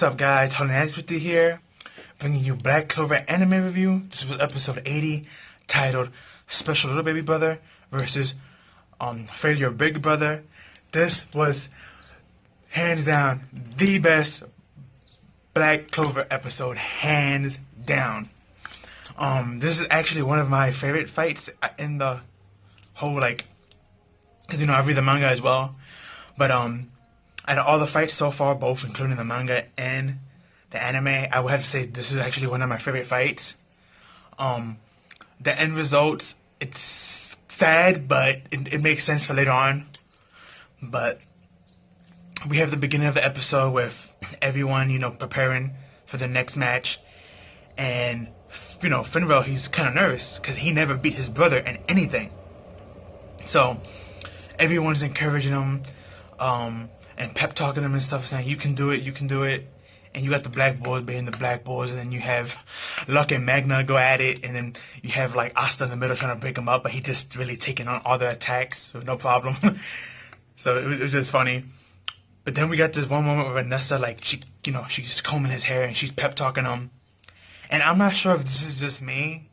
What's up, guys? Holland with you here, bringing you Black Clover anime review. This was episode 80, titled "Special Little Baby Brother versus Failure Big Brother." This was hands down the best Black Clover episode, hands down. This is actually one of my favorite fights in the whole, because I read the manga as well, but out of all the fights so far, both including the manga and the anime, I would have to say this is actually one of my favorite fights. The end results, it's sad, but it makes sense for later on. But we have the beginning of the episode with everyone, preparing for the next match. And, Finrell, he's kind of nervous because he never beat his brother in anything. So, everyone's encouraging him, and pep talking him and stuff, saying, you can do it. And you got the Black Bulls being the Black Bulls, and then you have Luck and Magna go at it, and then you have, Asta in the middle trying to break him up, but he just really taking on all the attacks with no problem. So, it was just funny. But then we got this one moment with Vanessa, she's combing his hair, and she's pep talking him. And I'm not sure if this is just me,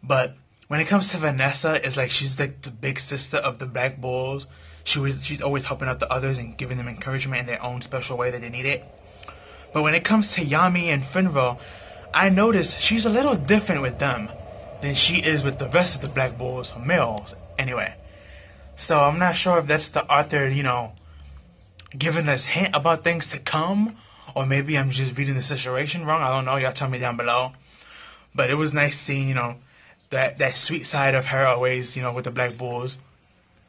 but when it comes to Vanessa, it's like she's like the big sister of the Black Bulls. She's always helping out the others and giving them encouragement in their own special way that they need it. But when it comes to Yami and Finrell, I noticed she's a little different with them than she is with the rest of the Black Bulls, males, anyway. So I'm not sure if that's the author, giving us hint about things to come, or maybe I'm just reading the situation wrong. I don't know. Y'all tell me down below. But it was nice seeing, that sweet side of her always, with the Black Bulls.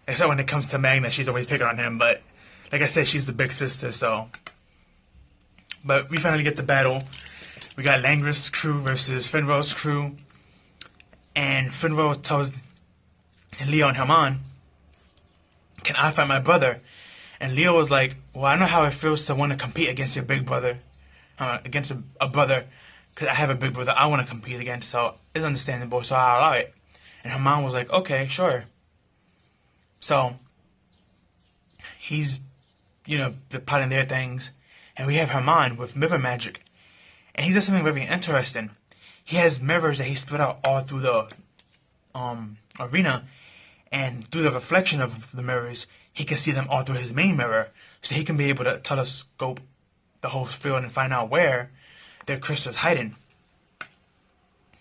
Except when it comes to Magna, she's always picking on him. But, like I said, she's the big sister, so. But we finally get the battle. We got Langris's crew versus Finrell's crew. And Finrell tells Leo and Herman, can I fight my brother? And Leo was like, well, I know how it feels to want to compete against your big brother. Against a brother. Because I have a big brother I want to compete against. So it's understandable. So I'll allow it. And Herman was like, okay, sure. So he's, they're plotting their things. And we have Herman with mirror magic. And he does something very interesting. He has mirrors that he split out all through the arena. And through the reflection of the mirrors, he can see them all through his main mirror. So he can be able to telescope the whole field and find out where their crystal's hiding.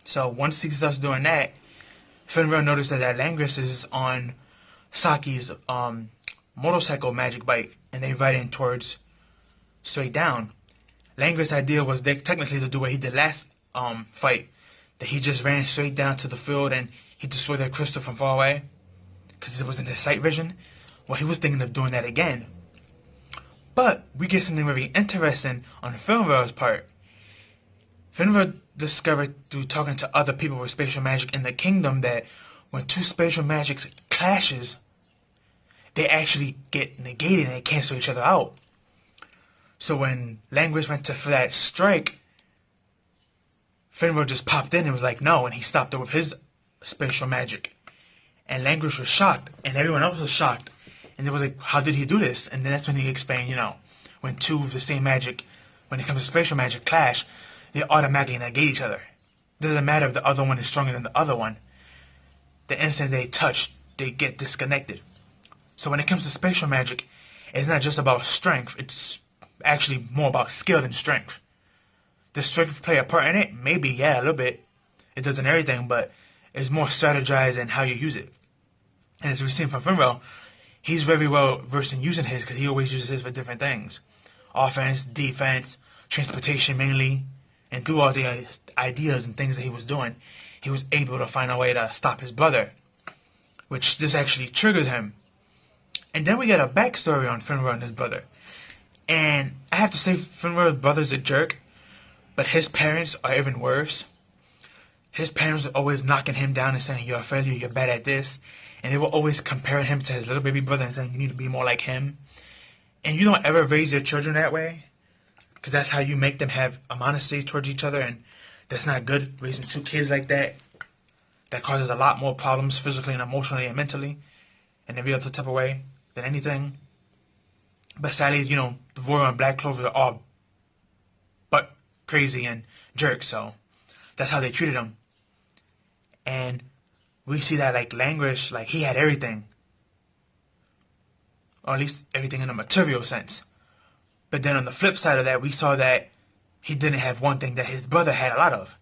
So once he starts doing that, Finrell noticed that Langris is on Saki's motorcycle magic bike, and they riding towards straight down. Langris' idea was technically to do what he did last fight, that he just ran straight down to the field and he destroyed their crystal from far away because it was in his sight vision. Well, he was thinking of doing that again. But we get something very interesting on Finrell's part. Finrell discovered through talking to other people with spatial magic in the kingdom that when two spatial magics clashes, they actually get negated and they cancel each other out. So when Langris went for that strike, Finrell just popped in and was like, no, and he stopped it with his spatial magic. And Langris was shocked, and everyone else was shocked. And they was like, how did he do this? And then that's when he explained, when two of the same magic, when it comes to spatial magic clash, they automatically negate each other. It doesn't matter if the other one is stronger than the other one. The instant they touch, they get disconnected. So when it comes to spatial magic, it's not just about strength. It's actually more about skill than strength. Does strength play a part in it? Maybe, yeah, a little bit. It doesn't everything, but it's more strategized in how you use it. And as we've seen from Finrell, he's very well versed in using his because he always uses his for different things. Offense, defense, transportation mainly. And through all the ideas and things that he was doing, he was able to find a way to stop his brother, which this actually triggers him. And then we get a backstory on Finrell and his brother. And I have to say, Finrell's brother's a jerk, but his parents are even worse. His parents were always knocking him down and saying, you're a failure, you're bad at this. And they were always comparing him to his little baby brother and saying, you need to be more like him. And you don't ever raise your children that way, because that's how you make them have a honesty towards each other, and that's not good, raising two kids like that. That causes a lot more problems physically and emotionally and mentally, and every other type of way than anything. But sadly, the Royal and Black Clover are all crazy and jerk, so that's how they treated him. And we see that like Languish, like he had everything, or at least everything in a material sense. But then on the flip side of that, we saw that he didn't have one thing that his brother had a lot of,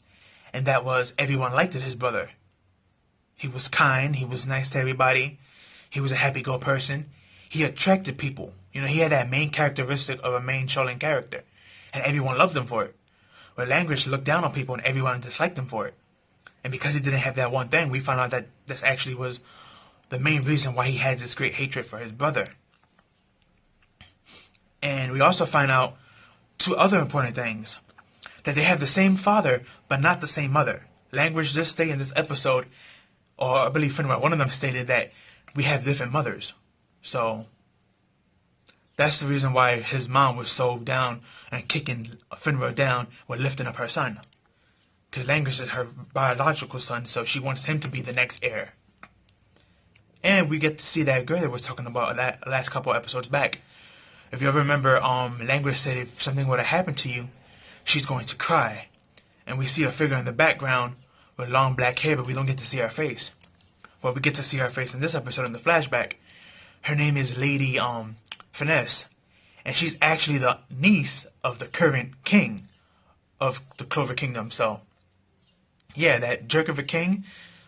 and that was everyone liked his brother. He was kind, he was nice to everybody, he was a happy-go person, he attracted people. You know, he had that main characteristic of a main Shaolin character, and everyone loved him for it. Where Languish looked down on people and everyone disliked him for it. And because he didn't have that one thing, we found out that this actually was the main reason why he had this great hatred for his brother. And we also find out two other important things. That they have the same father, but not the same mother. Language just stated in this episode, or I believe Finra, one of them stated that we have different mothers. So that's the reason why his mom was so down and kicking Finra down with lifting up her son. Because Language is her biological son, so she wants him to be the next heir. And we get to see that girl that was talking about that last couple episodes back. If you ever remember, Language said if something were to happen to you, she's going to cry. And we see a figure in the background with long black hair, but we don't get to see her face. Well, we get to see her face in this episode in the flashback. Her name is Lady Finesse, and she's actually the niece of the current king of the Clover Kingdom. So, yeah, that jerk of a king,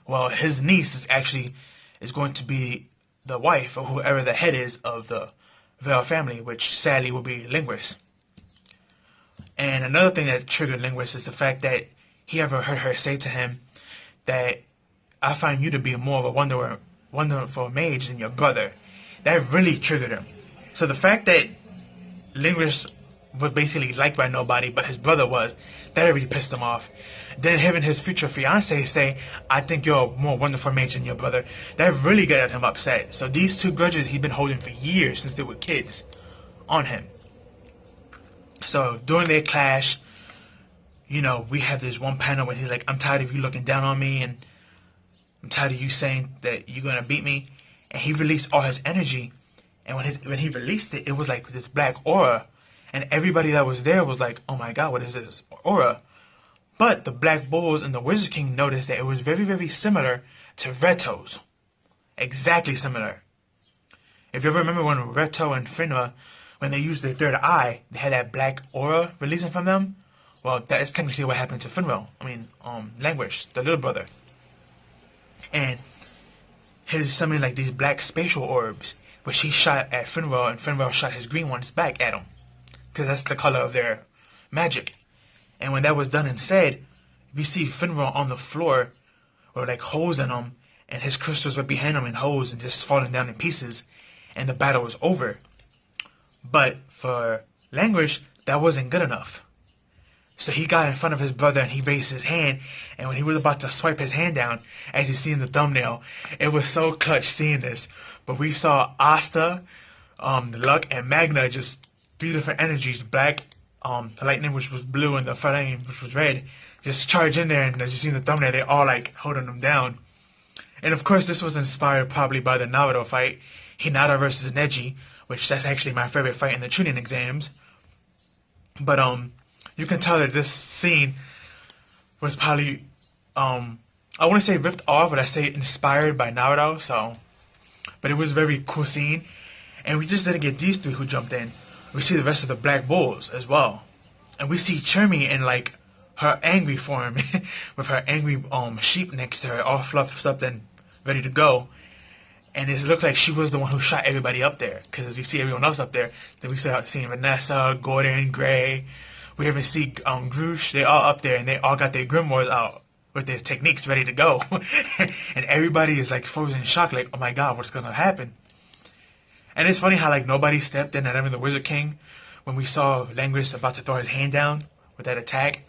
well, his niece is going to be the wife of whoever the head is of the Vale family, which sadly will be Linguist. And another thing that triggered Linguist is the fact that he ever heard her say to him that I find you to be more of a wonderful mage than your brother. That really triggered him. So the fact that Linguist was basically liked by nobody but his brother was, that really pissed him off. Then having his future fiance say, I think you're a more wonderful mage than your brother, that really got him upset. So these two grudges he'd been holding for years since they were kids on him. So during their clash, you know, we have this one panel where he's like, I'm tired of you looking down on me, and I'm tired of you saying that you're going to beat me. And he released all his energy, and when he released it, it was like this black aura. And everybody that was there was like, oh my god, what is this aura? But the Black Bulls and the Wizard King noticed that it was very, very similar to Reto's. Exactly similar. If you ever remember when Reto and Finra, when they used their third eye, they had that black aura releasing from them. Well, that is technically what happened to Finra. Languish, the little brother. And his something like these black spatial orbs, which he shot at Finra, and Finra shot his green ones back at him. Because that's the color of their magic. And when that was done and said, we see Finra on the floor with like holes in him, and his crystals were behind him in holes and just falling down in pieces, and the battle was over. But for Language, that wasn't good enough. So he got in front of his brother and he raised his hand, and when he was about to swipe his hand down, as you see in the thumbnail, it was so clutch seeing this. But we saw Asta, Luck, and Magna, just three different energies, black, the lightning, which was blue, and the flame, which was red, just charge in there, and as you see in the thumbnail, they all like holding them down. And of course, this was inspired probably by the Naruto fight, Hinata versus Neji, which that's actually my favorite fight in the Chunin exams. But you can tell that this scene was probably I wouldn't say ripped off, but I say inspired by Naruto. So, but it was a very cool scene, and we just didn't get these three who jumped in. We see the rest of the Black Bulls as well, and we see Chermi in like her angry form with her angry sheep next to her, all fluffed up and ready to go. And it looked like she was the one who shot everybody up there, because we see everyone else up there. Then we start seeing Vanessa, Gordon, Gray. We even see Grush. They're all up there, and they all got their grimoires out with their techniques ready to go. And everybody is like frozen in shock, like, oh my god, what's gonna happen? And it's funny how like nobody stepped in, not even the Wizard King, when we saw Language about to throw his hand down with that attack.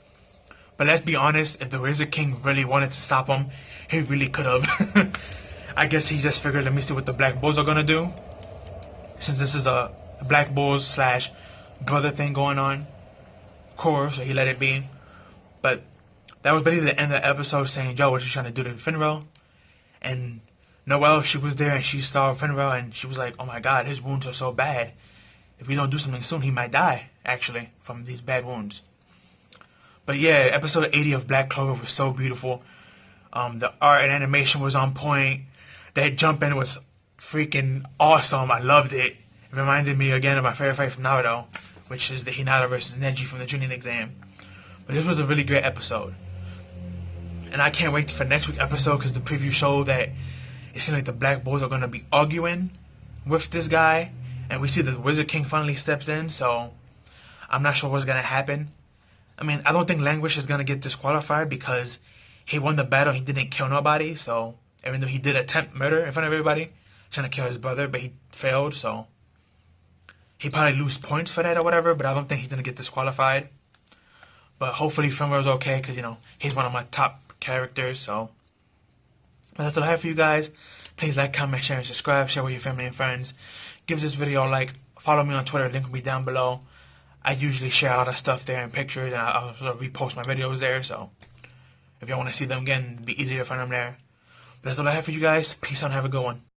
But let's be honest, if the Wizard King really wanted to stop him, he really could have. I guess he just figured, let me see what the Black Bulls are gonna do, since this is a Black Bulls slash brother thing going on. Core, so he let it be. But that was basically the end of the episode, saying, yo, what you trying to do to Finra? And Noelle, she was there and she saw Finra, and she was like, oh my god, his wounds are so bad. If we don't do something soon, he might die, actually, from these bad wounds. But yeah, episode 80 of Black Clover was so beautiful. The art and animation was on point. That jump in was freaking awesome. I loved it. It reminded me again of my favorite fight from Naruto, which is the Hinata versus Neji from the Chunin exam. But this was a really great episode. And I can't wait for next week's episode because the preview showed that it seems like the Black Bulls are going to be arguing with this guy. And we see that the Wizard King finally steps in, so I'm not sure what's going to happen. I mean, I don't think Languish is going to get disqualified because he won the battle. He didn't kill nobody, so even though he did attempt murder in front of everybody, trying to kill his brother, but he failed, so he probably lose points for that or whatever, but I don't think he's going to get disqualified. But hopefully Filmer's okay because, you know, he's one of my top characters, so. But that's all I have for you guys. Please like, comment, share, and subscribe. Share with your family and friends. Give this video a like. Follow me on Twitter. Link will be down below. I usually share a lot of stuff there and pictures, and I'll also repost my videos there, so if y'all want to see them again, it'd be easier to find them there. But that's all I have for you guys. Peace out and have a good one.